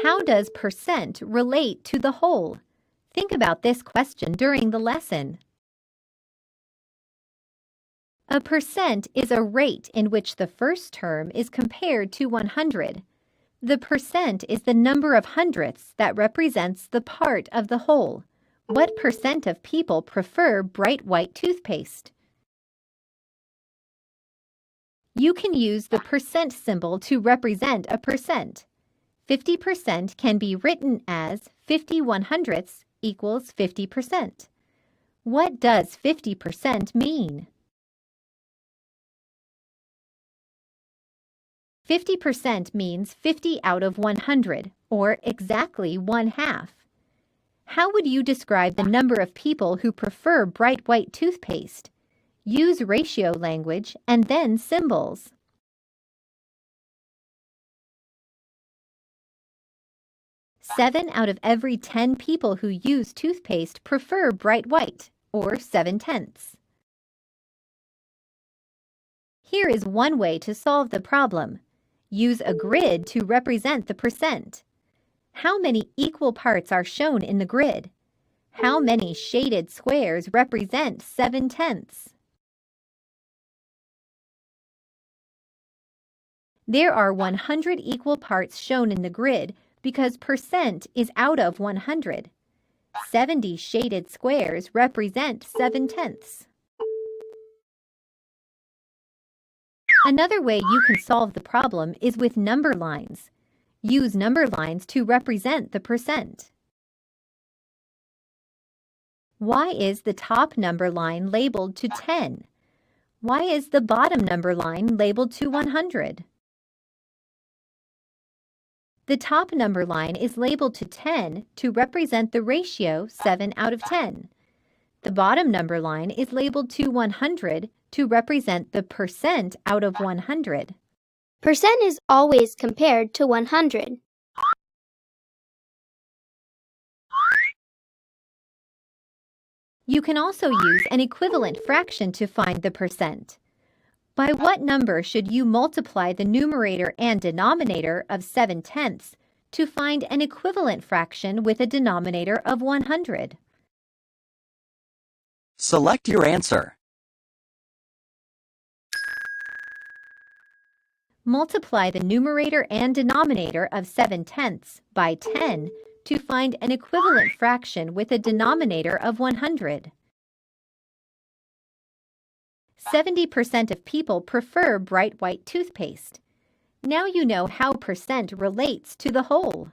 How does percent relate to the whole? Think about this question during the lesson. A percent is a rate in which the first term is compared to 100. The percent is the number of hundredths that represents the part of the whole. What percent of people prefer bright white toothpaste? You can use the percent symbol to represent a percent. 50% can be written as 50 100ths equals 50%. What does 50% mean? 50% means 50 out of 100, or exactly 1/2. How would you describe the number of people who prefer bright white toothpaste? Use ratio language and then symbols. 7 out of every 10 people who use toothpaste prefer bright white, or 7/10. Here is one way to solve the problem. Use a grid to represent the percent. How many equal parts are shown in the grid? How many shaded squares represent 7/10? There are 100 equal parts shown in the grid because percent is out of 100. 70 shaded squares represent 7/10. Another way you can solve the problem is with number lines. Use number lines to represent the percent. Why is the top number line labeled to 10? Why is the bottom number line labeled to 100? The top number line is labeled to 10 to represent the ratio 7 out of 10. The bottom number line is labeled to 100 to represent the percent out of 100. Percent is always compared to 100. You can also use an equivalent fraction to find the percent. By what number should you multiply the numerator and denominator of 7/10 to find an equivalent fraction with a denominator of 100? Select your answer. Multiply the numerator and denominator of 7/10 by 10 to find an equivalent fraction with a denominator of 100. 70% of people prefer bright white toothpaste. Now you know how percent relates to the whole.